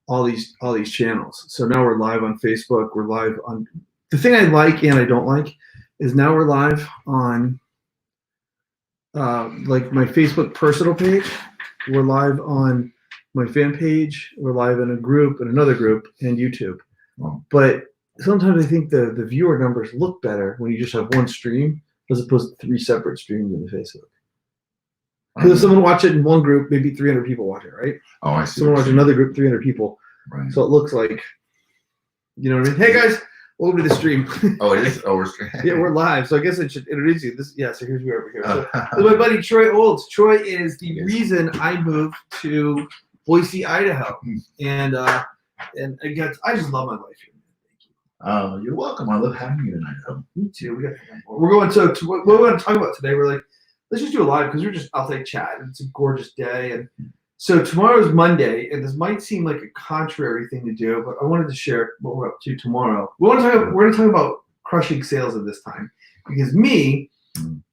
all these channels. So now we're live on Facebook. We're live on the thing I like and I don't like is now we're live on like my Facebook personal page. We're live on my fan page. We're live in a group and another group and YouTube. Oh. But sometimes I think the viewer numbers look better when you just have one stream as opposed to 3 separate streams in the Facebook. Because if someone watch it in one group, maybe 300 people watch it, right? Oh, I see. Someone watch another group, 300 people. Right. So it looks like, you know what I mean? Hey guys, welcome to the stream. Oh, it is. Oh, we're streaming. Yeah, we're live. So I guess I should introduce you. So here's me over here. So this is my buddy Troy Olds. Troy is the reason I moved to Boise, Idaho, and I just love my life here. Oh, you're welcome. I love having you tonight. Me too. We're going to what we're going to talk about today. We're like, let's just do a live because we're just outside chatting. It's a gorgeous day, and so tomorrow's Monday, and this might seem like a contrary thing to do, but I wanted to share what we're up to tomorrow. We're going to talk about crushing sales at this time because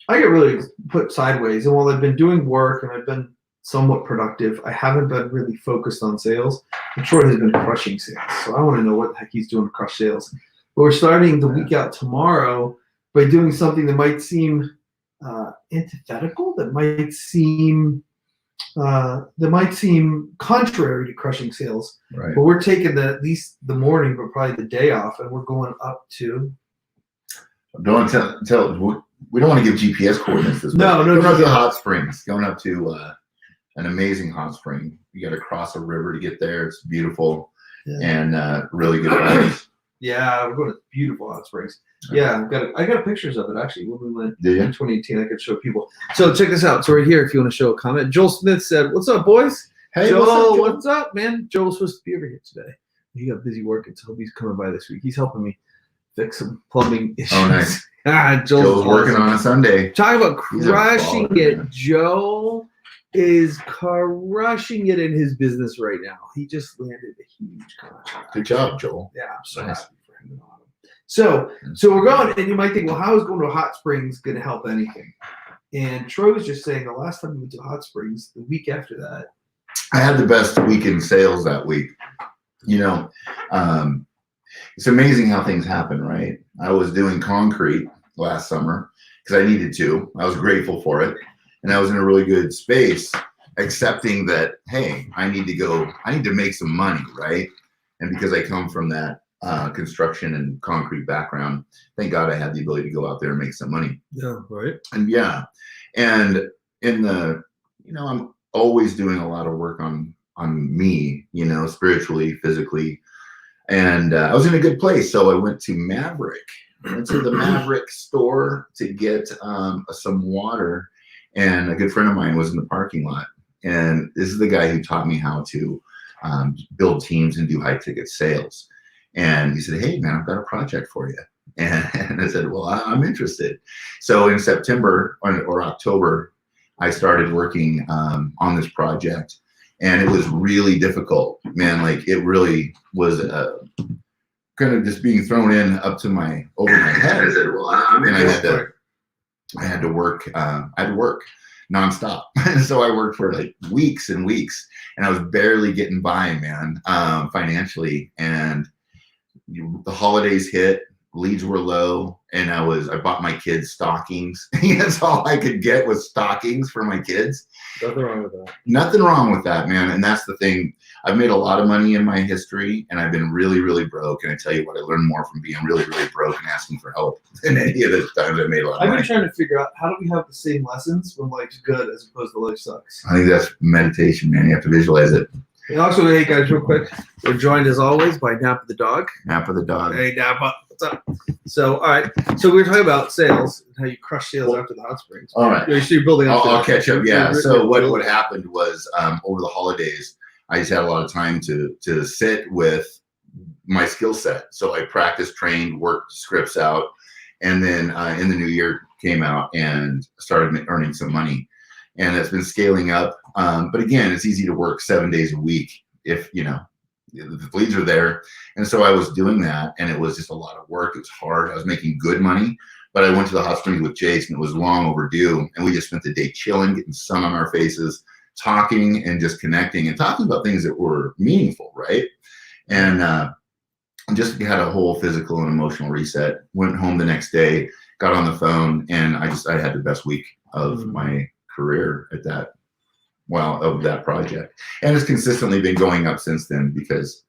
I get really put sideways, and while I've been doing work and I've been somewhat productive, I haven't been really focused on sales. And Troy has been crushing sales, so I want to know what the heck he's doing to crush sales. But we're starting the week out tomorrow by doing something that might seem antithetical, that might seem contrary to crushing sales. Right. But we're taking at least the morning, but probably the day off, and we're going up to. Don't tell. We don't want to give GPS coordinates. No. Going up to hot springs. Going up to an amazing hot spring. You got to cross a river to get there. It's beautiful and really good place. Yeah, we're going to beautiful hot springs. Yeah, I got pictures of it actually when we went in 2018. I could show people. So check this out. So right here, if you want to show a comment, Joel Smith said, "What's up, boys?" Hey, Joel, what's up, man? Joel's supposed to be over here today. He got busy working, so he's coming by this week. He's helping me fix some plumbing issues. Oh, nice. Joel's working on a Sunday. Talk about crushing it. Man. Joel is crushing it in his business right now. He just landed a huge contract. Good job, Joel. Yeah, I'm so happy for him. So we're going, and you might think, well, how is going to a hot springs going to help anything? And Troy was just saying the last time we went to hot springs, the week after that, I had the best week in sales that week. You know, it's amazing how things happen, right? I was doing concrete last summer because I needed to. I was grateful for it. And I was in a really good space, accepting that, hey, I need to make some money, right? And because I come from that construction and concrete background, thank God I had the ability to go out there and make some money. Yeah, right. And in the, I'm always doing a lot of work on me, spiritually, physically. And I was in a good place. So I went to Maverick. I went to the Maverick store to get some water. And a good friend of mine was in the parking lot. And this is the guy who taught me how to build teams and do high ticket sales. And he said, "Hey, man, I've got a project for you." And I said, "Well, I'm interested." So in September or October, I started working on this project. And it was really difficult, man. Like it really was kind of just being thrown in over my head. I said, "Well, I had to work nonstop." So I worked for like weeks and weeks, and I was barely getting by, man, financially. And the holidays hit, leads were low, and I bought my kids stockings. That's all I could get was stockings for my kids. Nothing wrong with that. Nothing wrong with that, man. And that's the thing. I've made a lot of money in my history, and I've been really, really broke. And I tell you what, I learned more from being really, really broke and asking for help than any of the times I made a lot of money. I've been trying to figure out, how do we have the same lessons when life's good as opposed to life sucks? I think that's meditation, man. You have to visualize it. And also, hey guys, real quick, we're joined as always by Napa the dog. Napa the dog. Hey Napa, what's up? So, all right. So we were talking about sales and how you crush sales after the hot springs. All right. You're building up. I'll catch up. Yeah. So what happened was over the holidays, I just had a lot of time to sit with my skill set. So I practiced, trained, worked scripts out, and then in the new year came out and started earning some money. And it's been scaling up. But again, it's easy to work 7 days a week if, the leads are there. And so I was doing that, and it was just a lot of work. It was hard. I was making good money, but I went to the hot springs with Jason. It was long overdue. And we just spent the day chilling, getting sun on our faces, talking and just connecting and talking about things that were meaningful, right? and just had a whole physical and emotional reset. Went home the next day, got on the phone, and I had the best week of my career at that. Well, of that project, and it's consistently been going up since then because,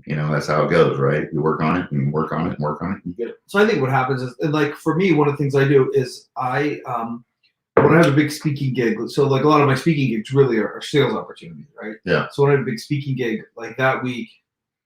you know, that's how it goes, right? You work on it and work on it and work on it, and you get it. So I think what happens is, and like for me, one of the things I do is when I have a big speaking gig, so like a lot of my speaking gigs really are sales opportunities, right? Yeah. So when I have a big speaking gig, like that week,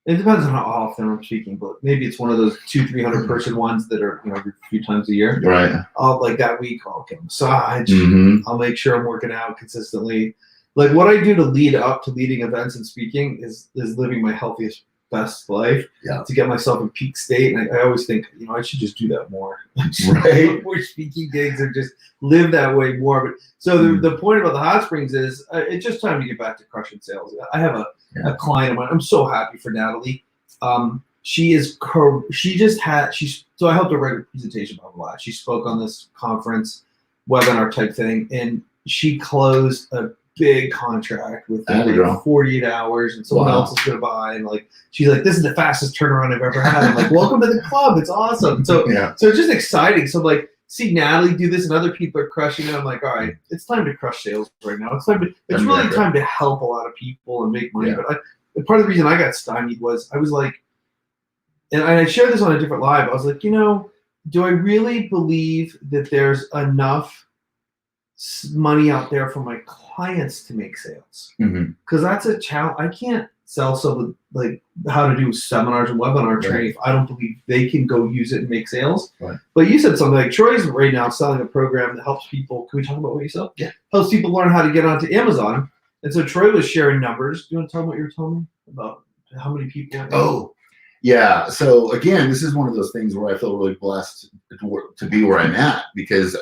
it depends on how often I'm speaking, but maybe it's one of those 200-300 person ones that are, you know, a few times a year. Right. Like that week, I'll get a massage. Mm-hmm. I'll make sure I'm working out consistently. Like what I do to lead up to leading events and speaking is living my healthiest, best life. Yeah. To get myself in peak state, and I always think, you know, I should just do that more. Right. More speaking gigs or just live that way more. But so the point about the hot springs is it's just time to get back to crushing sales. I have a client of mine. I'm so happy for Natalie. So I helped her write a presentation, blah, blah, blah. She spoke on this conference webinar type thing, and she closed a big contract within like 48 hours, and someone else is going to buy. And like, she's like, this is the fastest turnaround I've ever had. I'm like, welcome to the club. It's awesome. So, so it's just exciting. So like, see Natalie do this and other people are crushing it. I'm like, all right, it's time to crush sales right now. It's really time to help a lot of people and make money. But part of the reason I got stymied was I was like, and I shared this on a different live. I was like, you know, do I really believe that there's enough money out there for my clients to make sales? Because that's a challenge. I can't sell someone like how to do seminars and webinar training if I don't believe they can go use it and make sales. But you said something like Troy's right now selling a program that helps people. Can we talk about what you sell? Yeah. Helps people learn how to get onto Amazon. And so Troy was sharing numbers. Do you want to tell them what you were telling me about how many people? Oh, yeah. So again, this is one of those things where I feel really blessed to be where I'm at, because,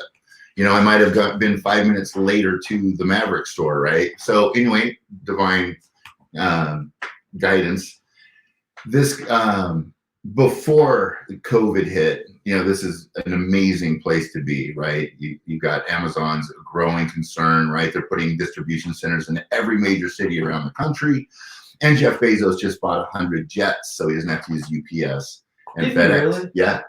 you know, I might have been 5 minutes later to the Maverick store, right? So anyway, divine guidance. This before the COVID hit, you know, this is an amazing place to be, right? You got Amazon's growing concern, right? They're putting distribution centers in every major city around the country. And Jeff Bezos just bought 100 jets, so he doesn't have to use UPS and FedEx. Really? Yeah.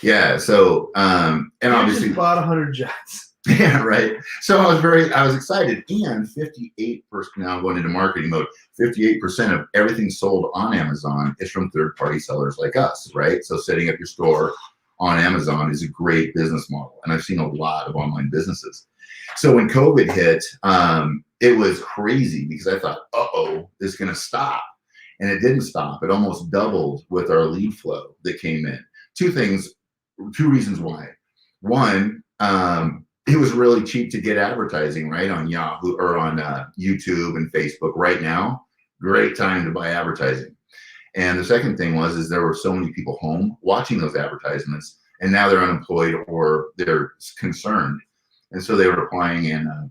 Yeah. So, and obviously just bought 100 jets. Yeah. Right. So I was excited. And 58%, now going into marketing mode, 58% of everything sold on Amazon is from third-party sellers like us, right? So setting up your store on Amazon is a great business model. And I've seen a lot of online businesses. So when COVID hit, it was crazy because I thought, this is going to stop. And it didn't stop. It almost doubled with our lead flow that came in. Two reasons why. One, it was really cheap to get advertising, right, on Yahoo or on YouTube and Facebook right now. Great time to buy advertising. And the second thing is there were so many people home watching those advertisements, and now they're unemployed or they're concerned. And so they were applying, and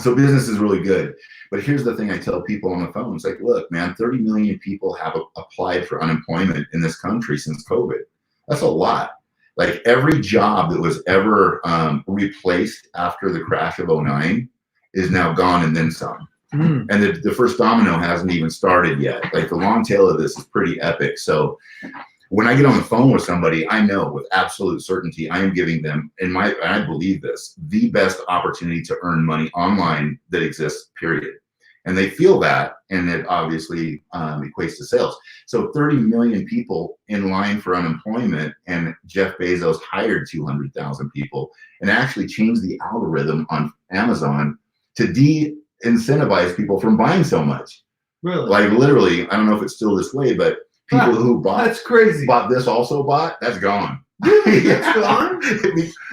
so business is really good. But here's the thing I tell people on the phone. It's like, look, man, 30 million people have applied for unemployment in this country since COVID. That's a lot. Like every job that was ever replaced after the crash of 2009 is now gone and then some. And the first domino hasn't even started yet. Like the long tail of this is pretty epic. So when I get on the phone with somebody, I know with absolute certainty I am giving them, and I believe this, the best opportunity to earn money online that exists, period. And they feel that, and it obviously equates to sales. So 30 million people in line for unemployment, and Jeff Bezos hired 200,000 people and actually changed the algorithm on Amazon to de-incentivize people from buying so much. Really? Like literally, I don't know if it's still this way, but people who that's crazy. Bought this that's gone. Really? That's gone?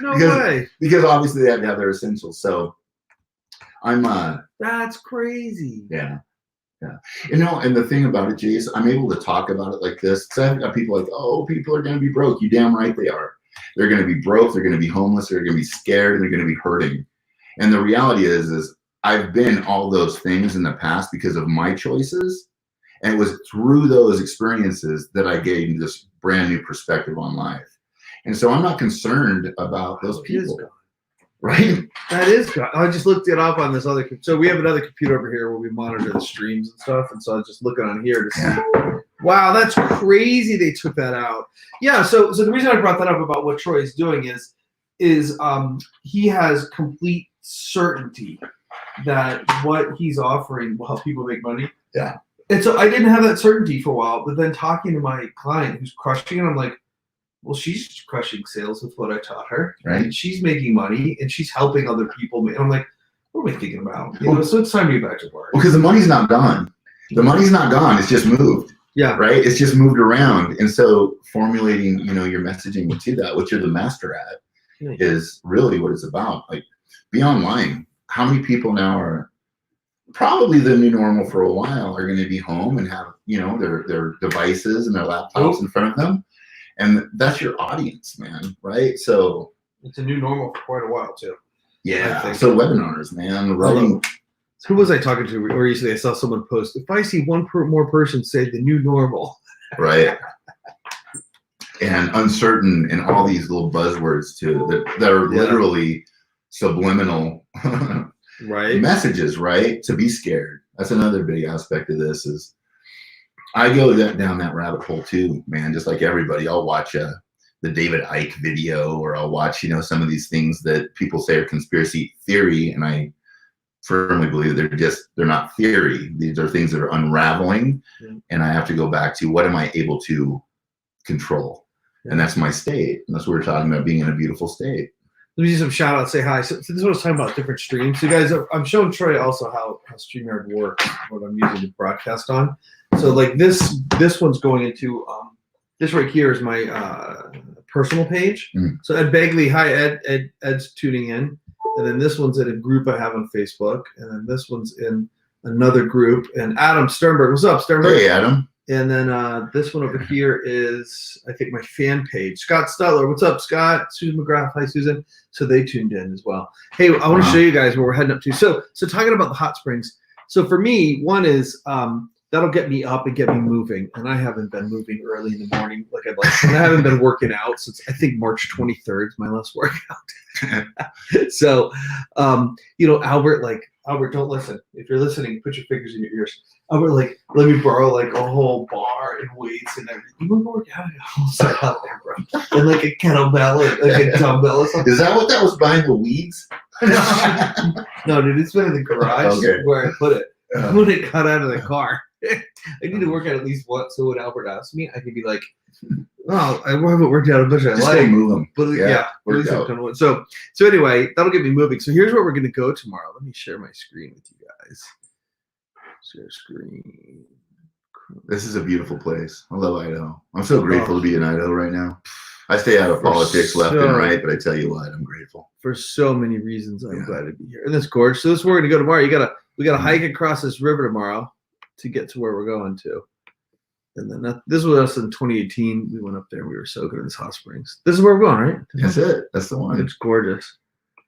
No way. Because obviously they have to have their essentials. So I'm that's crazy. Yeah. You know, and the thing about it, Jace, I'm able to talk about it like this. I've got people like, people are gonna be broke. You damn right they are. They're gonna be broke, they're gonna be homeless, they're gonna be scared, and they're gonna be hurting. And the reality is I've been all those things in the past because of my choices. And it was through those experiences that I gained this brand new perspective on life. And so I'm not concerned about those people. Right? That is good. I just looked it up on this other. So we have another computer over here where we monitor the streams and stuff. And so I was just looking on here to see Wow, that's crazy. They took that out. Yeah. So the reason I brought that up about what Troy is doing is he has complete certainty that what he's offering will help people make money. Yeah. And so I didn't have that certainty for a while, but then talking to my client who's crushing it, I'm like, well, she's crushing sales with what I taught her, right? And she's making money, and she's helping other people. And I'm like, what am I thinking about? So it's time to get back to work. Because the money's not gone. The money's not gone. It's just moved. Yeah. Right. It's just moved around. And so formulating, your messaging to that, what you're the master at, is really what it's about. Like, be online. How many people now are probably the new normal for a while are going to be home and have, their devices and their laptops in front of them. And that's your audience, man. Right. So it's a new normal for quite a while too. Yeah. So webinars, man. Writing. Who was I talking to recently? I saw someone post, if I see one more person say the new normal. Right. And uncertain and all these little buzzwords too that are literally subliminal right messages, right? To be scared. That's another big aspect of this is I go down that rabbit hole too, man. Just like everybody, I'll watch the David Icke video, or I'll watch, some of these things that people say are conspiracy theory, and I firmly believe they're not theory. These are things that are unraveling, and I have to go back to what am I able to control, and that's my state, and that's what we're talking about, being in a beautiful state. Let me do some shout outs, say hi. So this is what I was talking about, different streams. So guys, I'm showing Troy also how StreamYard works, what I'm using to broadcast on. So like this one's going into this right here is my personal page. So Ed Begley, hi Ed. Ed's tuning in. And then this one's in a group I have on Facebook. And then this one's in another group. And Adam Sternberg, what's up, Sternberg? Hey, Adam. And then this one over here is, I think, my fan page. Scott Stutler, what's up, Scott? Susan McGrath, hi, Susan. So they tuned in as well. Hey, I want to show you guys where we're heading up to. So talking about the hot springs. So for me, one is that'll get me up and get me moving. And I haven't been moving early in the morning like I'd like. And I haven't been working out since, I think, March 23rd is my last workout. So, Albert, don't listen. If you're listening, put your fingers in your ears. Albert, let me borrow a whole bar and weights and everything. You want to work out? I'll set out there, bro. And a kettlebell, a dumbbell or something. Is that what that was behind the weeds? No, dude, it's been in the garage where I put it. When it got out of the car. I need to work out at least once. So when Albert asks me, I can be like, "Oh, I haven't worked out a bunch. I like move them." But so anyway, that'll get me moving. So here's where we're gonna go tomorrow. Let me share my screen with you guys. Share screen. This is a beautiful place. I love Idaho. I'm so grateful to be in Idaho right now. I stay out of politics left and right, but I tell you what, I'm grateful for so many reasons. I'm glad to be here, and that's gorgeous. So this is where we're gonna go tomorrow. We gotta hike across this river tomorrow to get to where we're going to. And then this was us in 2018. We went up there and we were so good in this hot springs. This is where we're going, right? That's it. That's the one. It's gorgeous.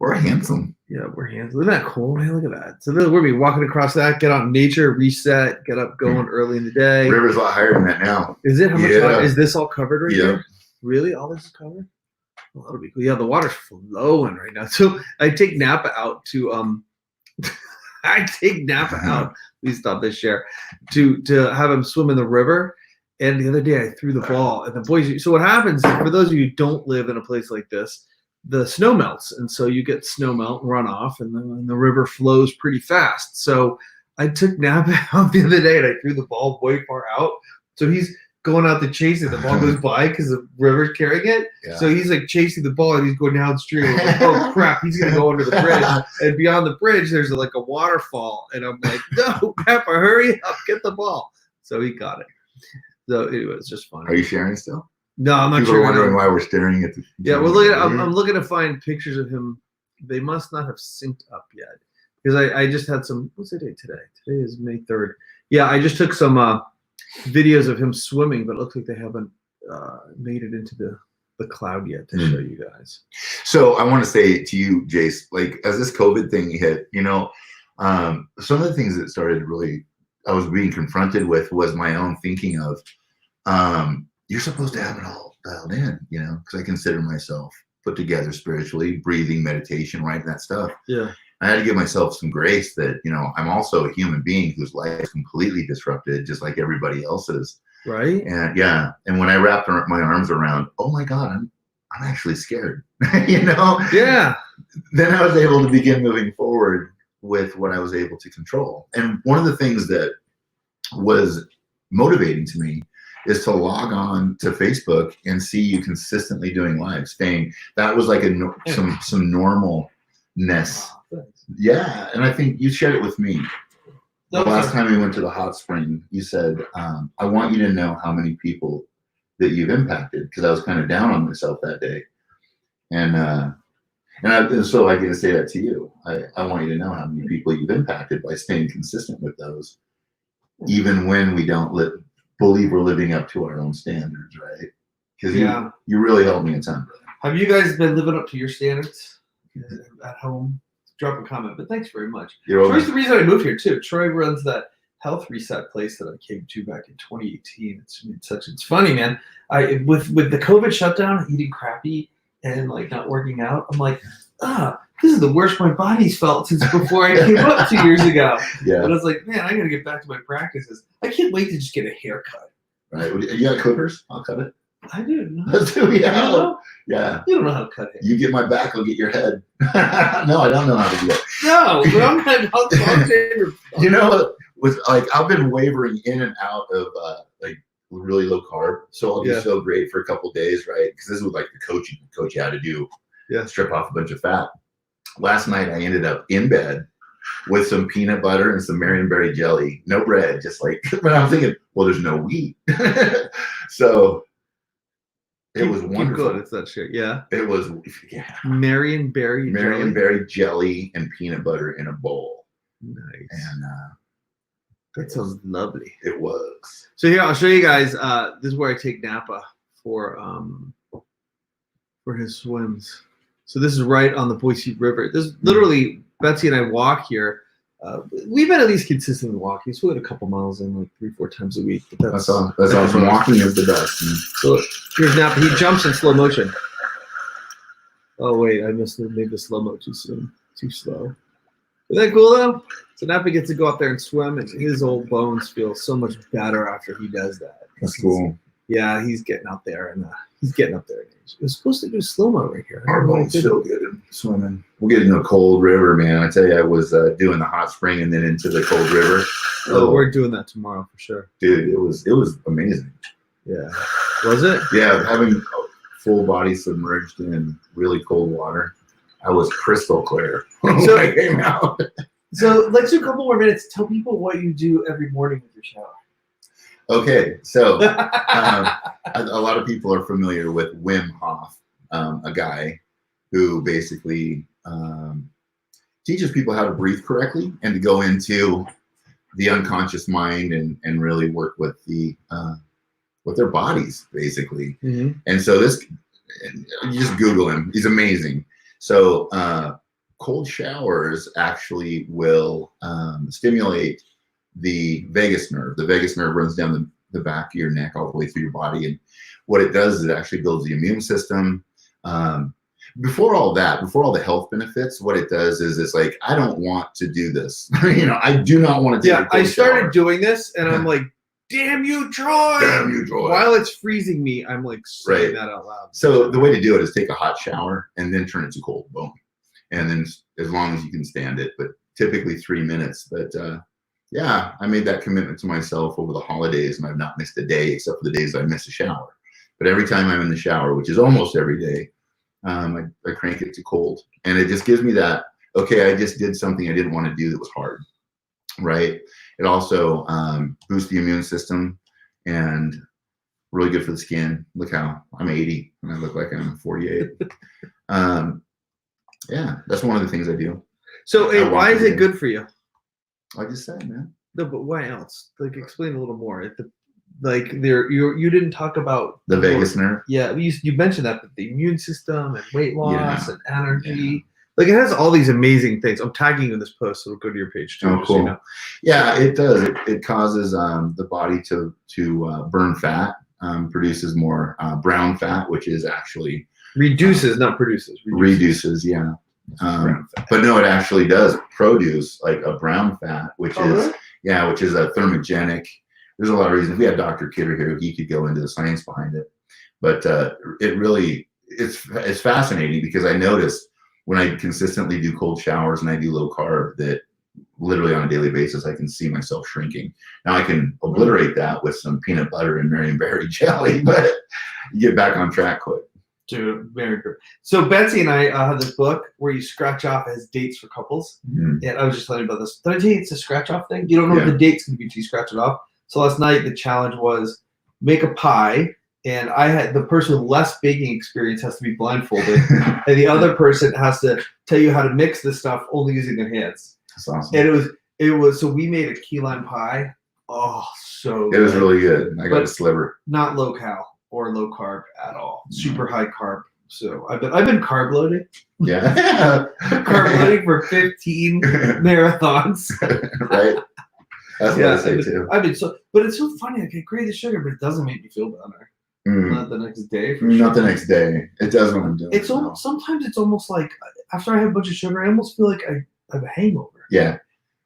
We're handsome. Yeah, we're handsome. Isn't that cool, man? Look at that. So we're going to be walking across that, get out in nature, reset, get up going early in the day. River's a lot higher than that now. Is it? How much is this all covered right here? Really? All this is covered? Well, that'll be cool. Yeah, the water's flowing right now. So I take Napa out to please stop this share, to have him swim in the river. And the other day I threw the ball and the boys. So what happens, for those of you who don't live in a place like this, the snow melts. And so you get snow melt runoff and the river flows pretty fast. So I took Napa out the other day and I threw the ball way far out. So he's going out to chase it. The ball goes by because the river's carrying it. Yeah. So he's chasing the ball and he's going downstream. I'm like, oh crap, he's gonna go under the bridge. And beyond the bridge, there's a waterfall. And I'm like, no, Peppa, hurry up, get the ball. So he got it. So anyway, it's just fun. Are you sharing still? No, I'm not People sure. People are wondering why we're staring at the. Yeah, I'm looking to find pictures of him. They must not have synced up yet because I just had some. What's the date today? Today is May 3rd. Yeah, I just took some videos of him swimming, but it looks like they haven't made it into the cloud yet to show you guys. So I want to say to you, Jace, as this COVID thing hit, some of the things that started really, I was being confronted with was my own thinking of, you're supposed to have it all dialed in, because I consider myself put together spiritually, breathing, meditation, writing that stuff. Yeah. I had to give myself some grace that, I'm also a human being whose life is completely disrupted, just like everybody else's. Right. And yeah, and when I wrapped my arms around, oh my God, I'm actually scared. You know? Yeah. Then I was able to begin moving forward with what I was able to control. And one of the things that was motivating to me is to log on to Facebook and see you consistently doing live, staying. That was like some normalness. Yeah, and I think you shared it with me. The last time we went to the hot spring, you said, I want you to know how many people that you've impacted, because I was kind of down on myself that day. And so I get to say that to you. I want you to know how many people you've impacted by staying consistent with those, even when we don't believe we're living up to our own standards, right? Because you really helped me a ton, brother. Have you guys been living up to your standards at home? Drop a comment, but thanks very much. Troy's the reason I moved here too. Troy runs that health reset place that I came to back in 2018. It's funny, man. With the COVID shutdown, eating crappy and like not working out, I'm like, this is the worst my body's felt since before I came up 2 years ago. Yeah. And I was like, man, I gotta get back to my practices. I can't wait to just get a haircut. Right. You got clippers? I'll cut it. I do. Yeah. Yeah. You don't know how to cut hair. You get my back, I'll get your head. No, I don't know how to do it. No, but I'm you know, with like I've been wavering in and out of like really low carb, so I'll be so great for a couple of days, right? Because this is like the coach you how to do. Yeah. Strip off a bunch of fat. Last night I ended up in bed with some peanut butter and some Marionberry jelly, no bread, just like. But I'm thinking, well, there's no wheat, so. It was wonderful. Good. It's that shit. Yeah. It was, Marionberry jelly and peanut butter in a bowl. Nice. And that sounds lovely. It was. So here, I'll show you guys. This is where I take Napa for his swims. So this is right on the Boise River. This is literally Betsy and I walk here. We've been at least consistently walking. So we had a couple miles in like 3-4 times a week. But that's awesome. Walking is the best. So here's Napa. He jumps in slow motion. Oh wait, I made the slow mo too soon. Too slow. Isn't that cool though? So Napa gets to go up there and swim, and his old bones feel so much better after he does that. That's cool. Yeah, he's getting up there, and he's getting up there. It was supposed to do slow mo right here. Our bones feel good in swimming. We'll get into a cold river, man. I tell you, I was doing the hot spring and then into the cold river. Oh, we're doing that tomorrow for sure, dude. It was amazing. Yeah, was it? Yeah, having full body submerged in really cold water. I was crystal clear when I came out. So let's do a couple more minutes. Tell people what you do every morning with your shower. Okay, so a lot of people are familiar with Wim Hof, a guy who basically teaches people how to breathe correctly and to go into the unconscious mind and really work with their bodies, basically. Mm-hmm. And so you just Google him. He's amazing. So cold showers actually will stimulate the vagus nerve. The vagus nerve runs down the back of your neck all the way through your body. And what it does is it actually builds the immune system. Before all the health benefits, what it does is it's like, I don't want to do this. I do not want to take a cold shower. Doing this and I'm like, damn you, Troy. Damn you, Troy. While it's freezing me, I'm like saying that out loud. So the way to do it is take a hot shower and then turn it to cold. Boom. And then as long as you can stand it, but typically 3 minutes. But yeah, I made that commitment to myself over the holidays, and I've not missed a day except for the days I miss a shower. But every time I'm in the shower, which is almost every day, I crank it to cold. And it just gives me that, okay, I just did something I didn't want to do that was hard, right? It also boosts the immune system and really good for the skin. Look how I'm 80 and I look like I'm 48. Yeah, that's one of the things I do. So why is it good for you? I just said, man. No, but why else? Like, explain a little more. You didn't talk about the vagus nerve. Yeah, you mentioned that, but the immune system and weight loss and energy. Yeah. Like, it has all these amazing things. I'm tagging you in this post, so it'll go to your page too. Oh, cool. So you know. Yeah, it does. It causes the body to burn fat, produces more brown fat, which is actually reduces, not produces. Reduces, yeah. But no, it actually does produce like a brown fat, which is a thermogenic there's a lot of reasons. If we had Dr. Kidder here, he could go into the science behind it. But it really, it's fascinating because I noticed when I consistently do cold showers and I do low carb that literally on a daily basis, I can see myself shrinking. Now I can obliterate that with some peanut butter and Marionberry jelly, but you get back on track quick. Dude, very good. So Betsy and I have this book where you scratch off as dates for couples. And I was just telling you about this. Did I tell you it's a scratch off thing? You don't know what the date's going to be until you scratch it off. So last night the challenge was make a pie. And I had the person with less baking experience has to be blindfolded, and the other person has to tell you how to mix this stuff only using their hands. That's awesome. And it was so we made a key lime pie. Oh, so it was really good. I got a sliver. Not low cal or low carb at all. Super high carb. So I've been carb loading. Yeah. Carb loading for 15 marathons. Right. That's what I say too. But it's so funny. I crave the sugar, but it doesn't make me feel better. Not the next day. Not the next day. It does when I'm doing it. Sometimes it's almost like after I have a bunch of sugar, I almost feel like I have a hangover. Yeah.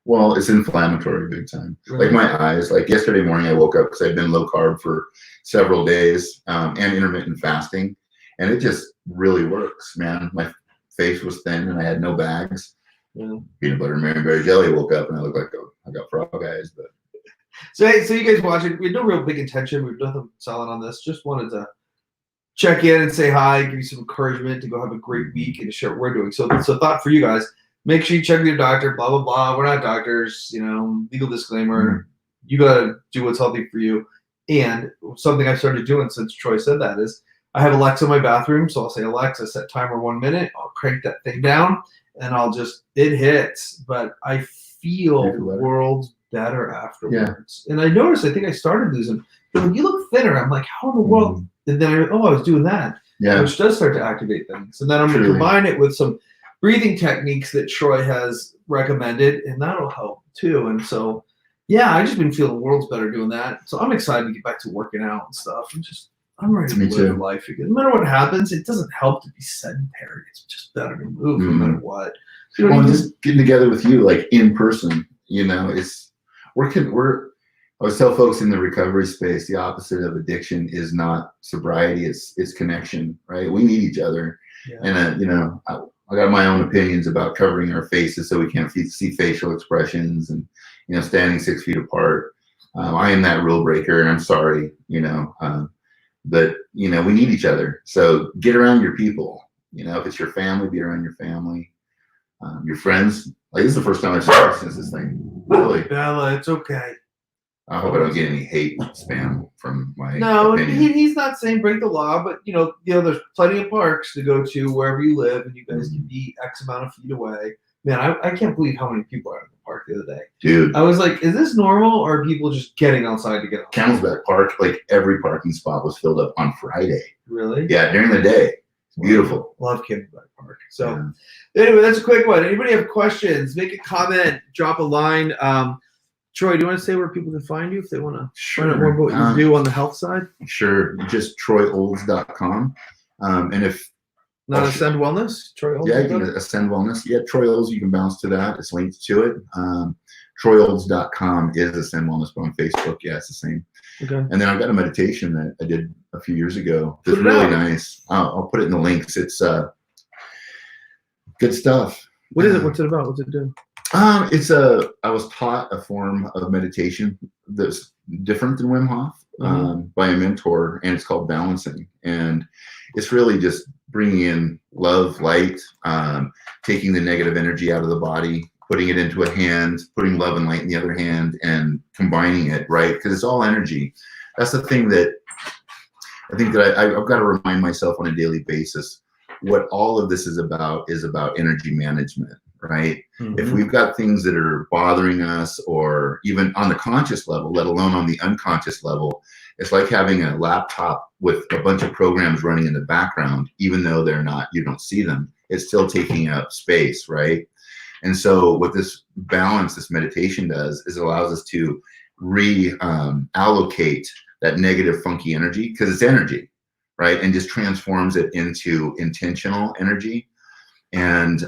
Well, it's inflammatory big time. Really? Like my eyes, like yesterday morning I woke up because I'd been low carb for several days and intermittent fasting. And it just really works, man. My face was thin and I had no bags. Yeah. Peanut butter and Marionberry jelly. Woke up and I looked like I got frog eyes, but. So you guys watching, we had no real big intention. We've nothing selling on this. Just wanted to check in and say hi, give you some encouragement to go have a great week and to share what we're doing. So thought for you guys, make sure you check with your doctor, blah, blah, blah. We're not doctors, legal disclaimer. You got to do what's healthy for you. And something I started doing since Troy said that is I have Alexa in my bathroom. So I'll say, Alexa, set timer 1 minute. I'll crank that thing down and it hits. But I feel the world's better afterwards. Yeah. And I noticed, I think I started losing. But you look thinner. I'm like, how in the world? And then I was doing that. Yeah. Which does start to activate things. And then I'm going to combine it with some breathing techniques that Troy has recommended, and that'll help too. And so, yeah, I just been feeling the world's better doing that. So I'm excited to get back to working out and stuff. I'm ready to live life again. No matter what happens, it doesn't help to be sedentary. It's just better to move no matter what. Just getting together with you, like in person, I always tell folks in the recovery space, the opposite of addiction is not sobriety, it's connection, right? We need each other. Yeah. And, I got my own opinions about covering our faces so we can't see facial expressions and, standing 6 feet apart. I am that rule breaker and I'm sorry, but, we need each other. So get around your people, if it's your family, be around your family, your friends. Like this is the first time I've seen her since this thing. Really. Bella, it's okay. I hope I don't get any hate spam from my opinion. He's not saying break the law, but there's plenty of parks to go to wherever you live, and you guys can be X amount of feet away. Man, I can't believe how many people are in the park the other day. Dude. I was like, is this normal, or are people just getting outside to get out? Camelback Park, like every parking spot was filled up on Friday. Really? Yeah, during the day. Beautiful. Love Camelback Park. So anyway, that's a quick one. Anybody have questions? Make a comment, drop a line. Troy, do you want to say where people can find you if they want to find out more about what you do on the health side? Sure. Just troyolds.com. And if not Ascend Wellness, Troy Olds? Yeah, you can Ascend Wellness. Yeah, Troy Olds, you can bounce to that. It's linked to it. troyolds.com is Ascend Wellness, but on Facebook, yeah, it's the same. Okay. And then I've got a meditation that I did a few years ago. It's really nice. I'll put it in the links. It's good stuff. What is it? What's it about? What's it do? I was taught a form of meditation that's different than Wim Hof by a mentor, and it's called balancing. And it's really just bringing in love, light, taking the negative energy out of the body, putting it into a hand, putting love and light in the other hand, and combining it, right? Because it's all energy. That's the thing that I think that I've got to remind myself on a daily basis. What all of this is about energy management, right? Mm-hmm. If we've got things that are bothering us, or even on the conscious level, let alone on the unconscious level, it's like having a laptop with a bunch of programs running in the background, even though you don't see them, it's still taking up space, right? And so what this meditation does is it allows us to reallocate that negative, funky energy, because it's energy, right? And just transforms it into intentional energy. And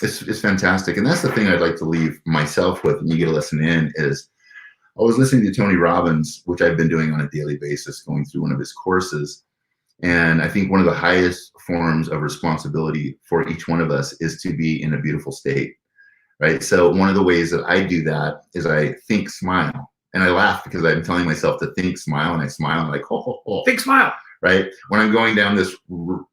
it's fantastic. And that's the thing I'd like to leave myself with, and you get to listen in, is I was listening to Tony Robbins, which I've been doing on a daily basis, going through one of his courses. And I think one of the highest forms of responsibility for each one of us is to be in a beautiful state, right? So one of the ways that I do that is I think, smile. And I laugh because I'm telling myself to think, smile, and I smile, and like, ho, ho, ho. Think, smile. Right? When I'm going down this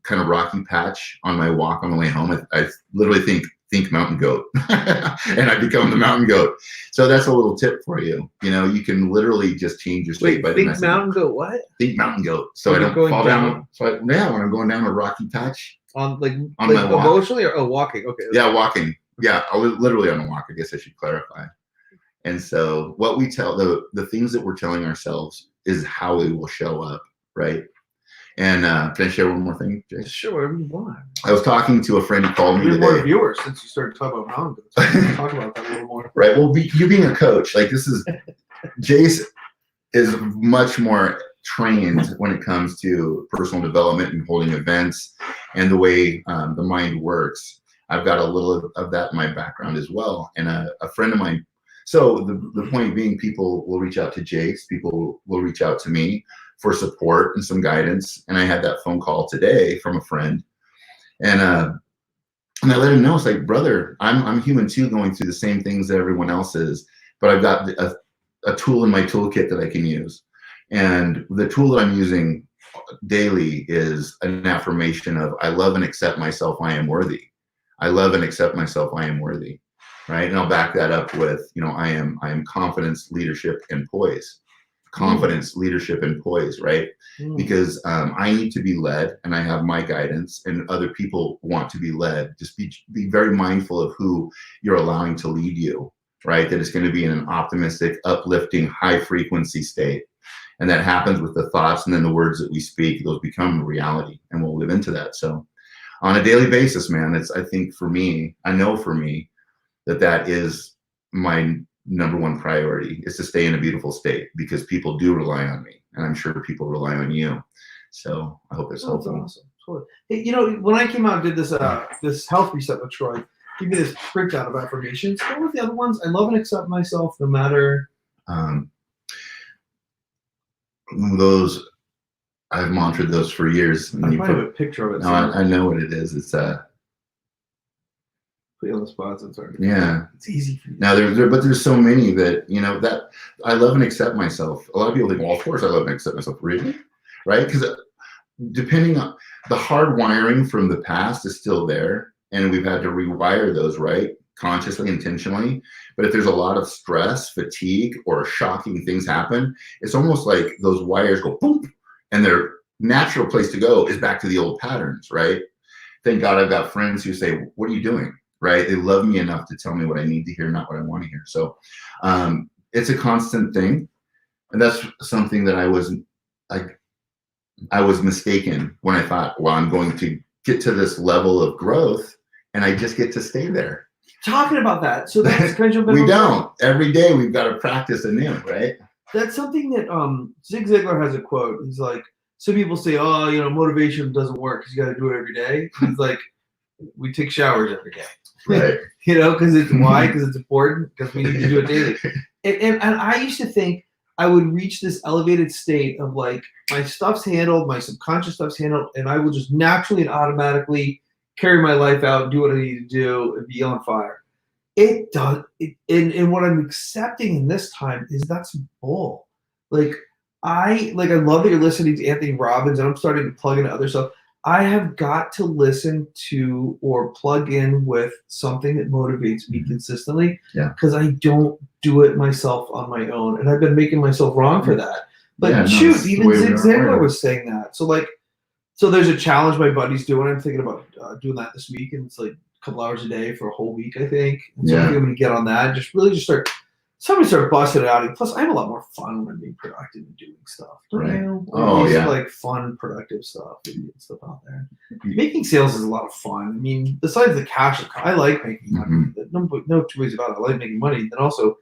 kind of rocky patch on my walk on the way home, I literally think mountain goat, and I become the mountain goat. So that's a little tip for you. You know, you can literally just change your state by the think mountain goat. What? Think mountain goat. So I don't fall down. So when I'm going down a rocky patch on my walk. Emotionally or walking. Okay. Yeah, walking. Yeah, literally on a walk. I guess I should clarify. And so what we tell the things that we're telling ourselves is how we will show up, right? And can I share one more thing, Jay? Sure, whatever you want. I was talking to a friend who called me today. More viewers since you started talking about mountain goats. Talk about that a little more. Right. Well, you being a coach, like this is, Jace is much more trained when it comes to personal development and holding events and the way the mind works. I've got a little of that in my background as well. And a friend of mine. So the point being, people will reach out to Jace. People will reach out to me for support and some guidance. And I had that phone call today from a friend, and I let him know, it's like, brother, I'm human too, going through the same things that everyone else is, but I've got a tool in my toolkit that I can use. And the tool that I'm using daily is an affirmation of, I love and accept myself, I am worthy. I love and accept myself, I am worthy. Right. And I'll back that up with, you know, I am confidence, leadership, and poise. Confidence, leadership, and poise, right? Because I need to be led, and I have my guidance, and other people want to be led. Just be very mindful of who you're allowing to lead you, right? That it's going to be in an optimistic, uplifting, high frequency state. And that happens with the thoughts and then the words that we speak. Those become reality, and we'll live into that. So on a daily basis, man, I think for me, I know for me that is my number one priority, is to stay in a beautiful state, because people do rely on me, and I'm sure people rely on you. So I hope it's helpful. Awesome. Hey, you know, when I came out and did this this health reset with Troy, give me this breakdown of affirmations. What were the other ones? I love and accept myself, no matter. Those, I've mantraed those for years. I probably have a picture of it. No, I know what it is. It's put you on the spot. It's hard. Yeah, it's easy for you. Now there's so many that, you know, that I love and accept myself. A lot of people think, well, of course I love and accept myself, really, right? Because depending on the hard wiring from the past is still there, and we've had to rewire those, right, consciously, intentionally. But if there's a lot of stress, fatigue, or shocking things happen, it's almost like those wires go boom, and their natural place to go is back to the old patterns, right? Thank God I've got friends who say, what are you doing? Right? They love me enough to tell me what I need to hear, not what I want to hear. So it's a constant thing. And that's something that I was mistaken when I thought, well, I'm going to get to this level of growth and I just get to stay there. Talking about that. So that's kind of we don't. Every day we've got to practice anew, right? That's something that Zig Ziglar has a quote. He's like, some people say, oh, you know, motivation doesn't work because you got to do it every day. He's like, we take showers every day. Right. You know, because it's why? Because it's important, because we need to do it daily. And I used to think I would reach this elevated state of like, my stuff's handled, my subconscious stuff's handled, and I will just naturally and automatically carry my life out and do what I need to do and be on fire. It does. And what I'm accepting in this time is that's bull. I love that you're listening to Anthony Robbins, and I'm starting to plug into other stuff. I have got to listen to or plug in with something that motivates me consistently, because I don't do it myself on my own. And I've been making myself wrong for that. But shoot, even Zig Ziglar was saying that. So there's a challenge my buddy's doing. I'm thinking about doing that this week, and it's like a couple hours a day for a whole week, I think. And so I think I'm going to get on that and just start busting it out. And plus, I have a lot more fun when I'm being productive and doing stuff. Right. You know? Oh, yeah. Like fun, productive stuff and getting stuff out there. Making sales is a lot of fun. I mean, besides the cash, I like making money. No two ways about it. I like making money. And then also,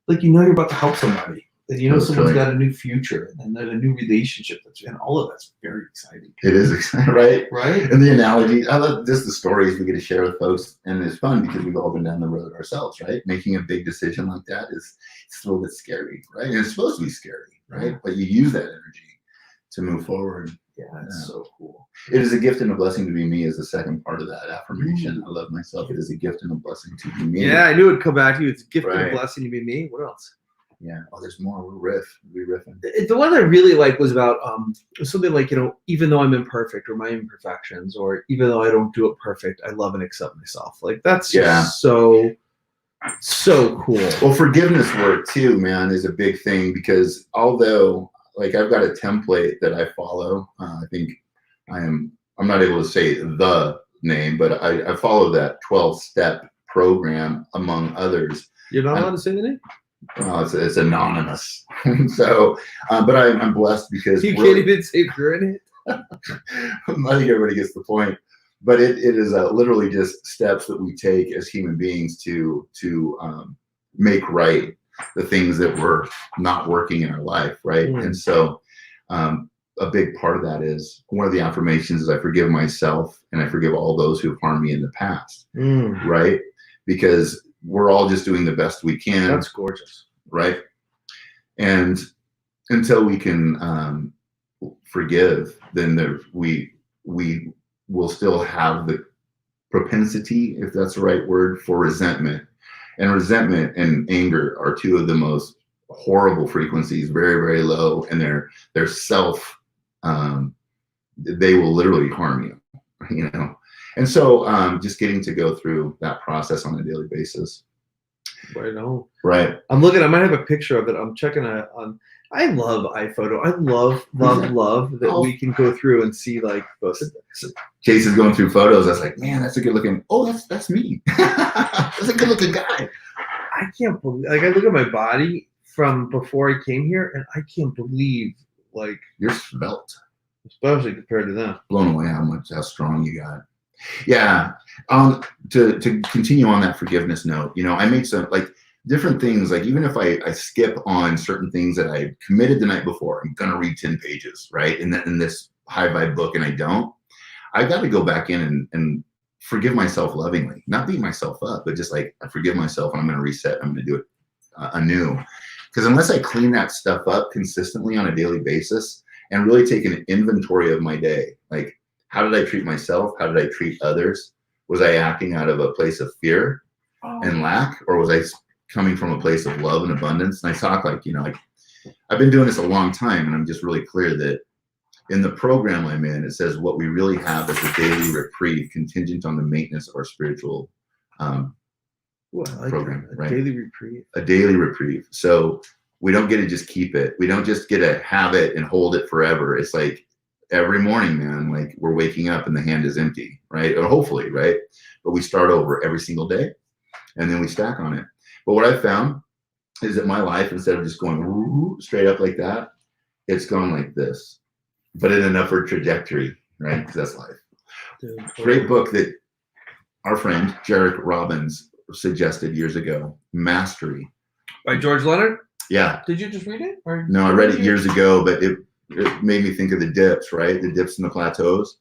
like, you know, you're about to help somebody. And you know, That's someone's right. got a new future and then a new relationship. And all of that's very exciting. It is exciting, right? Right? And the analogy, I love just the stories we get to share with folks, and it's fun because we've all been down the road ourselves, right? Making a big decision like that it's a little bit scary, right? And it's supposed to be scary, right? But you use that energy to move forward. Yeah, it's so cool. It is a gift and a blessing to be me is the second part of that affirmation. I love myself. It is a gift and a blessing to be me. Yeah, I knew it'd come back to you. It's a gift and Right. a blessing to be me. What else? Yeah. Oh, there's more. We're riffing. The one I really like was about something like, you know, even though I'm imperfect or my imperfections, or even though I don't do it perfect, I love and accept myself. Like that's just so cool. Well, forgiveness work too, man, is a big thing because although like I've got a template that I follow, I think I'm not able to say the name, but I follow that 12-step program among others. You're not allowed to say the name? It's anonymous. So, but I'm blessed because you can't even say if you're in it. I think everybody gets the point. But it is literally just steps that we take as human beings to make right the things that were not working in our life, right? And so a big part of that is one of the affirmations is I forgive myself and I forgive all those who have harmed me in the past, right? Because we're all just doing the best we can. That's gorgeous. Right? And until we can forgive, then we will still have the propensity, if that's the right word, for resentment. And resentment and anger are two of the most horrible frequencies, very, very low, and they're self, they will literally harm you, you know? And so just getting to go through that process on a daily basis. Right on. Right. I'm looking, I might have a picture of it. I'm checking on, I love iPhoto. I love that we can go through and see like both. Chase is going through photos. I was like, man, that's a good looking. Oh, that's me. That's a good looking guy. I can't believe, like I look at my body from before I came here and I can't believe like. You're svelte. Especially compared to them. Blown away how strong you got. Yeah. To continue on that forgiveness note, you know, I made some like different things. Like even if I skip on certain things that I committed the night before, I'm gonna read 10 pages, right? In this high vibe book, and I don't. I got to go back in and forgive myself lovingly, not beat myself up, but just like I forgive myself and I'm gonna reset. I'm gonna do it anew. Because unless I clean that stuff up consistently on a daily basis and really take an inventory of my day, like how did I treat myself? How did I treat others? Was I acting out of a place of fear and lack, or was I coming from a place of love and abundance? And I talk like, you know, like I've been doing this a long time, and I'm just really clear that in the program I'm in, it says what we really have is a daily reprieve contingent on the maintenance of our spiritual program, right? Daily reprieve. A daily reprieve. So we don't get to just keep it. We don't just get to have it and hold it forever. It's like every morning, man, like we're waking up and the hand is empty, right? Or hopefully, right? But we start over every single day and then we stack on it. But what I found is that my life, instead of just going straight up like that, it's gone like this, but in an upward trajectory, right? Because that's life. Dude, Great book that our friend Jarek Robbins suggested years ago, Mastery. By George Leonard? Yeah. Did you just read it? Or no, I read it years ago, but it made me think of the dips, right? The dips and the plateaus.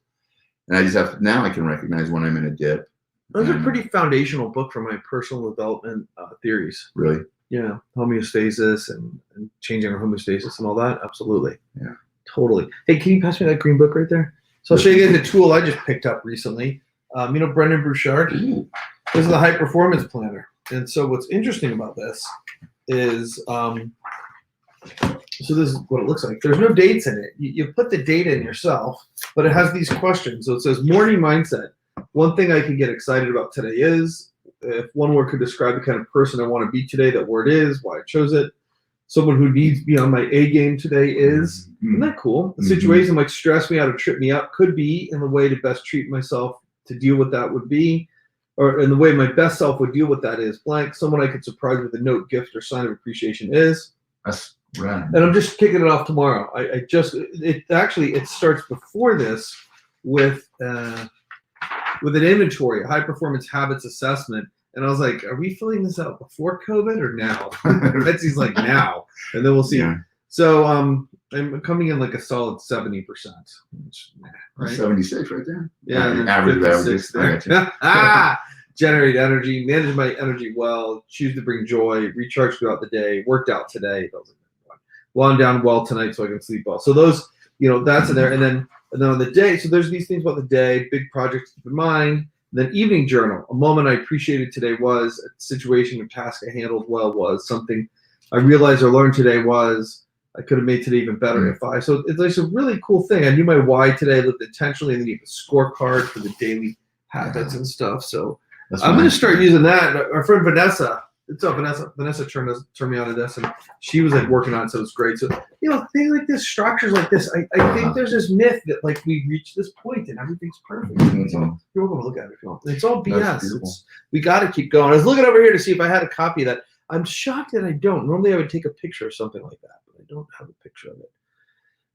And I just have to, now I can recognize when I'm in a dip. Those are pretty foundational book for my personal development theories. Really? Yeah, homeostasis and changing our homeostasis and all that. Absolutely. Yeah. Totally. Hey, can you pass me that green book right there? So I'll show you guys a tool I just picked up recently. You know Brendan Bouchard? Ooh. This is the high performance planner. And so what's interesting about this is, so this is what it looks like. There's no dates in it. You put the data in yourself, but it has these questions. So it says morning mindset. One thing I can get excited about today is, if one word could describe the kind of person I want to be today, that word is, why I chose it. Someone who needs to be on my A game today is, isn't that cool? A situation like stress me out or trip me up could be in the way to best treat myself to deal with that would be, or in the way my best self would deal with that is blank. Someone I could surprise with a note, gift, or sign of appreciation is. That's right. And I'm just kicking it off tomorrow. It starts before this with an inventory, a high performance habits assessment. And I was like, are we filling this out before COVID or now? Betsy's like, now. And then we'll see. Yeah. So I'm coming in like a solid 70%. Which, right? 76 right there. Yeah. And average 56 there. Generate energy, manage my energy well, choose to bring joy, recharge throughout the day, worked out today. Wound down well tonight so I can sleep well. So those, that's in there. And then on the day, so there's these things about the day, big projects to keep in mind. Then evening journal. A moment I appreciated today was a situation, a task I handled well was something I realized or learned today was I could have made today even better if I. So it's like a really cool thing. I knew my why today. I lived intentionally. And then you have a scorecard for the daily habits and stuff. So I'm going to start using that. Our friend Vanessa, Vanessa turned me on to this, and she was like working on it, so it's great. So things like this, structures like this, I think there's this myth that like we reach this point and everything's perfect. So you're welcome to look at it if you want. It's all BS. We got to keep going. I was looking over here to see if I had a copy of that. I'm shocked that I don't. Normally I would take a picture of something like that, but I don't have a picture of it.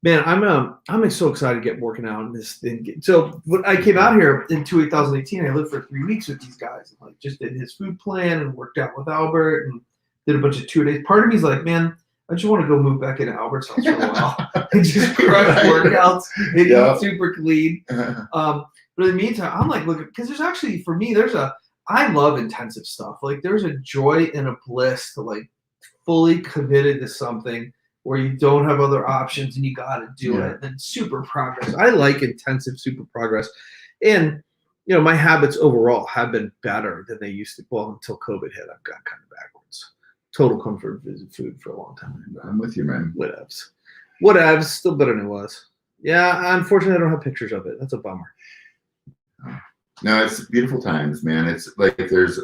Man, I'm so excited to get working out on this thing. So when I came out here in 2018, I lived for 3 weeks with these guys. And like just did his food plan and worked out with Albert and did a bunch of 2 days. Part of me's like, man, I just want to go move back into Albert's house for a while and just crush workouts and eat super clean. But in the meantime, I'm like looking because there's actually for me I love intensive stuff. Like there's a joy and a bliss to like fully committed to something where you don't have other options and you got to do it. And super progress. I like intensive super progress. And, my habits overall have been better than they used to. Well, until COVID hit, I've got kind of backwards. Total comfort visit food for a long time. I'm with you, man. Whatevs. Still better than it was. Yeah, unfortunately, I don't have pictures of it. That's a bummer. No, it's beautiful times, man. It's like there's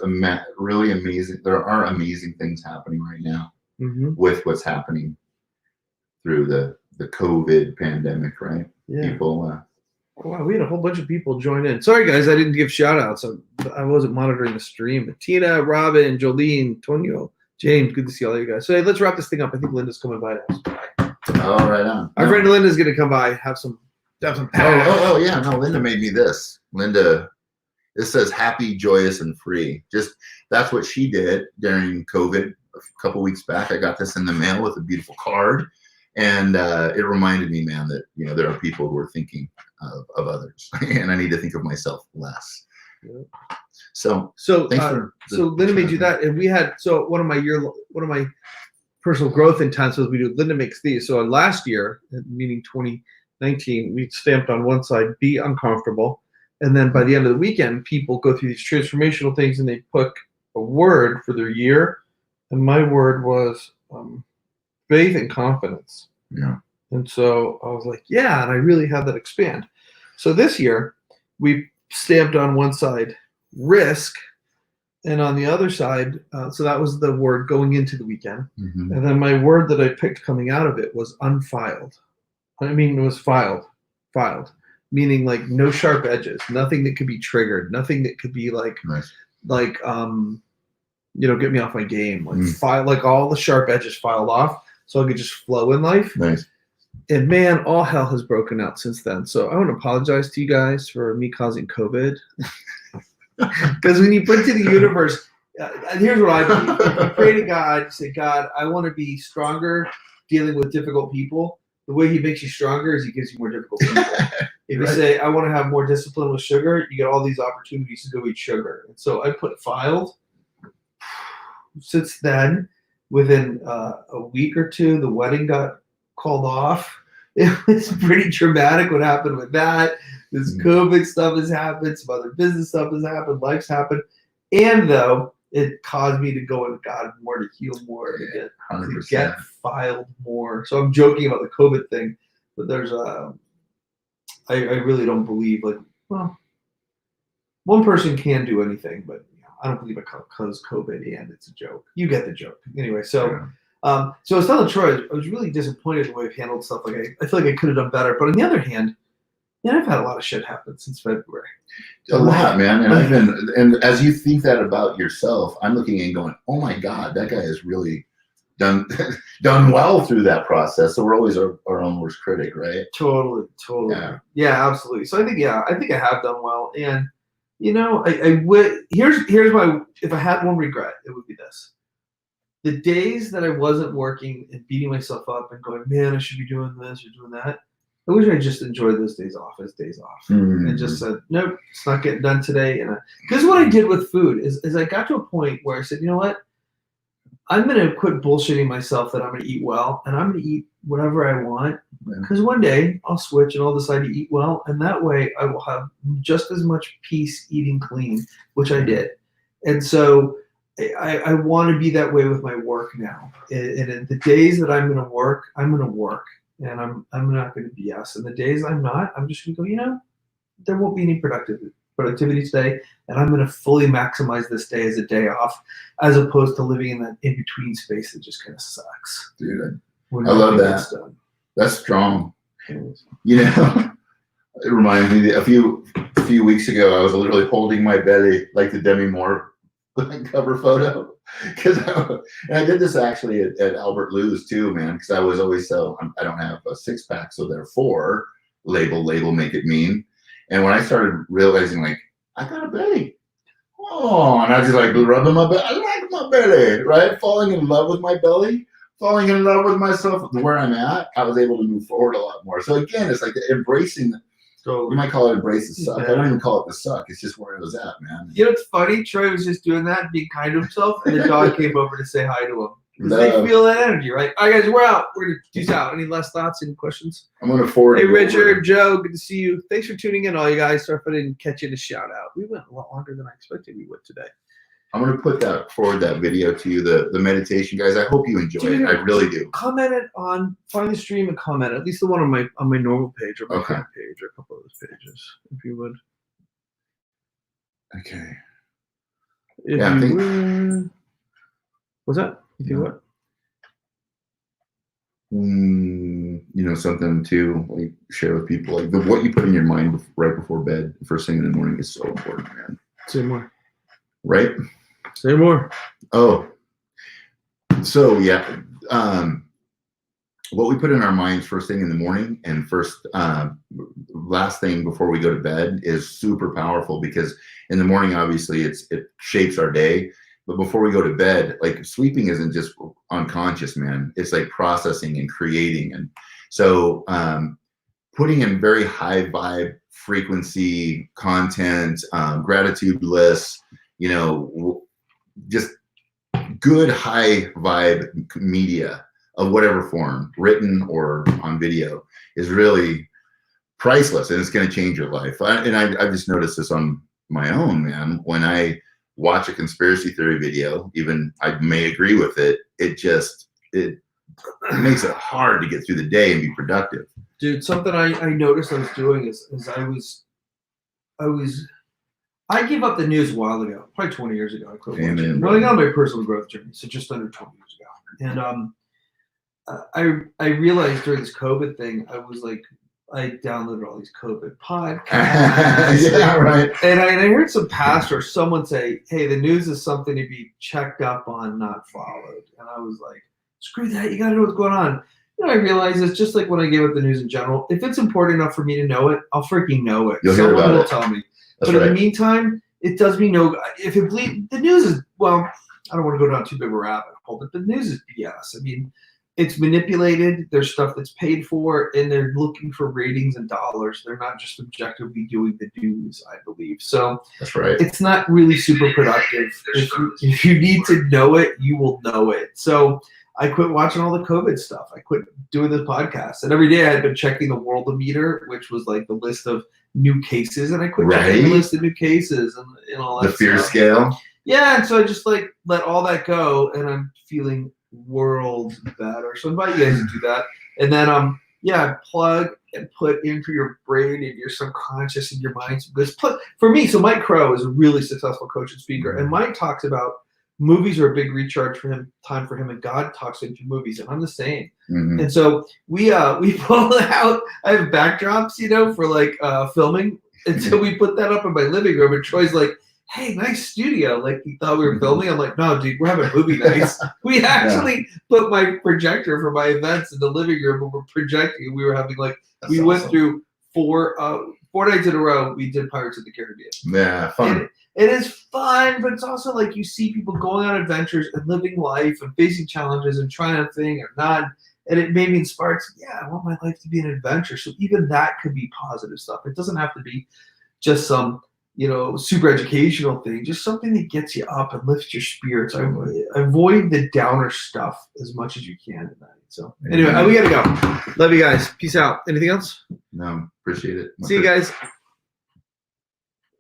really amazing. There are amazing things happening right now with what's happening through the COVID pandemic, right? Yeah. People. Wow, we had a whole bunch of people join in. Sorry, guys, I didn't give shout outs. I wasn't monitoring the stream. But Tina, Robin, Jolene, Tonio, James, good to see all you guys. So hey, let's wrap this thing up. I think Linda's coming by now. Oh, right on. Our friend Linda's going to come by, have some. Oh, yeah. No, Linda made me this. Linda, this says happy, joyous, and free. Just that's what she did during COVID a couple weeks back. I got this in the mail with a beautiful card. And it reminded me, man, that there are people who are thinking of others, and I need to think of myself less. Yeah. So Linda made you that, and we had one of my personal growth intensives we do. Linda makes these. So last year, meaning 2019, we stamped on one side, be uncomfortable, and then by the end of the weekend, people go through these transformational things, and they pick a word for their year, and my word was faith and confidence. Yeah. And so I was like, yeah, and I really had that expand. So this year we stamped on one side risk and on the other side, so that was the word going into the weekend. And then my word that I picked coming out of it was unfiled. I mean, it was filed, meaning like no sharp edges, nothing that could be triggered, nothing that could be like get me off my game, like all the sharp edges filed off. So I could just flow in life. Nice. And man, all hell has broken out since then. So I want to apologize to you guys for me causing COVID. Because when you put to the universe, here's what I believe. If you pray to God, say, God, I want to be stronger dealing with difficult people. The way he makes you stronger is he gives you more difficult people. If you say, I want to have more discipline with sugar, you get all these opportunities to go eat sugar. And so I put filed. Since then, within a week or two, the wedding got called off. It was pretty dramatic what happened with that. This COVID stuff has happened. Some other business stuff has happened. Life's happened. And though, it caused me to go into God more, to heal more, to get filed more. So I'm joking about the COVID thing, but there's I really don't believe, one person can do anything, but I don't believe it caused COVID, and it's a joke. You get the joke. Anyway, so I was telling Troy, I was really disappointed the way I've handled stuff. Like I feel like I could have done better. But on the other hand, I've had a lot of shit happen since February. A lot, man. And and as you think that about yourself, I'm looking and going, oh my God, that guy has really done well through that process. So we're always our own worst critic, right? Totally. Yeah, absolutely. So I think I have done well. And You know, I would. Here's my. If I had one regret, it would be this: the days that I wasn't working and beating myself up and going, man, I should be doing this or doing that. I wish I just enjoyed those days off as days off and just said, nope, it's not getting done today. And because what I did with food is I got to a point where I said, you know what? I'm going to quit bullshitting myself that I'm going to eat well, and I'm going to eat whatever I want, because one day I'll switch and I'll decide to eat well, and that way I will have just as much peace eating clean, which I did. And so I want to be that way with my work now. And the days that I'm going to work, I'm going to work, and I'm not going to BS. And the days I'm not, I'm just going to go, you know, there won't be any productivity today, and I'm going to fully maximize this day as a day off, as opposed to living in that in-between space that just kind of sucks. Dude, I love that. That's strong. You know, it reminds me a few weeks ago, I was literally holding my belly like the Demi Moore cover photo, because I did this actually at Albert Lou's too, man, because I was always I don't have a six-pack, so therefore label make it mean. And when I started realizing, like, I got a belly. Oh, and I was just like rubbing my belly. I like my belly, right? Falling in love with my belly, falling in love with myself, where I'm at. I was able to move forward a lot more. So again, it's like embracing. So you might call it embrace the suck. I don't even call it the suck. It's just where I was at, man. You know, it's funny. Troy was just doing that, being kind to himself, and the dog came over to say hi to him. Because they feel that energy, right? All right, guys, we're out. We're going to peace out. Any last thoughts and questions? I'm going to forward. Hey, Richard, Joe, good to see you. Thanks for tuning in, all you guys. Sorry if I didn't catch you to shout out. We went a lot longer than I expected we would today. I'm going to forward that video to you, the meditation, guys. I hope you enjoy it. I really do. Comment it find the stream and comment, at least the one on my normal page or my front page or a couple of those pages, if you would. Okay. What's that? You think what? You know, something to like share with people, like what you put in your mind right before bed, first thing in the morning, is so important, man. Say more. Right? Say more. Oh, so yeah. What we put in our minds first thing in the morning and last thing before we go to bed is super powerful, because in the morning, obviously, it shapes our day. But before we go to bed, like, sleeping isn't just unconscious, man. It's like processing and creating. And so putting in very high vibe frequency content, gratitude lists, you know, just good high vibe media of whatever form, written or on video, is really priceless, and it's going to change your life. I've just noticed this on my own, man. When I watch a conspiracy theory video, even I may agree with it, it makes it hard to get through the day and be productive. Dude, something I noticed I was doing is I gave up the news a while ago, probably 20 years ago. I quit watching. Well, I got on my personal growth journey, so just under 20 years ago. And I realized during this COVID thing, I downloaded all these COVID podcasts. Yeah, right. And I heard some pastor, someone say, hey, the news is something to be checked up on, not followed. And I was like, screw that. You got to know what's going on. You know, I realized it's just like when I gave up the news in general. If it's important enough for me to know it, I'll freaking know it. Someone will tell me. But in the meantime, it does me no. If it the news is, well, I don't want to go down too big a rabbit hole, but the news is BS. I mean, it's manipulated. There's stuff that's paid for, and they're looking for ratings and dollars. They're not just objectively doing the news, I believe. So that's right. It's not really super productive. If you need to know it, you will know it. So I quit watching all the COVID stuff. I quit doing this podcast. And every day I had been checking the Worldometer, which was like the list of new cases. And I quit checking the list of new cases and all that The fear stuff. scale. Yeah, and so I just like let all that go, and I'm feeling worlds better. So I invite you guys to do that. And then plug and put into your brain and your subconscious and your mind. Because for me, so Mike Crow is a really successful coach and speaker, and Mike talks about movies are a big recharge for him, time for him, and God talks into movies, and I'm the same. Mm-hmm. And so we pull out. I have backdrops, for like filming, and so we put that up in my living room. And Troy's like, "Hey, nice studio!" Like he thought we were filming. I'm like, "No, dude, we're having movie nights." We actually put my projector for my events in the living room, and we're projecting. And we were having went through 4 nights in a row, we did Pirates of the Caribbean. Yeah, fun. It is fun, but it's also like you see people going on adventures and living life and facing challenges and triumphing or not. And it made me inspired. Yeah, I want my life to be an adventure. So even that could be positive stuff. It doesn't have to be just some, super educational thing. Just something that gets you up and lifts your spirits. Avoid the downer stuff as much as you can at night. So anyway, we gotta go. Love you guys. Peace out. Anything else? No, appreciate it. See you guys.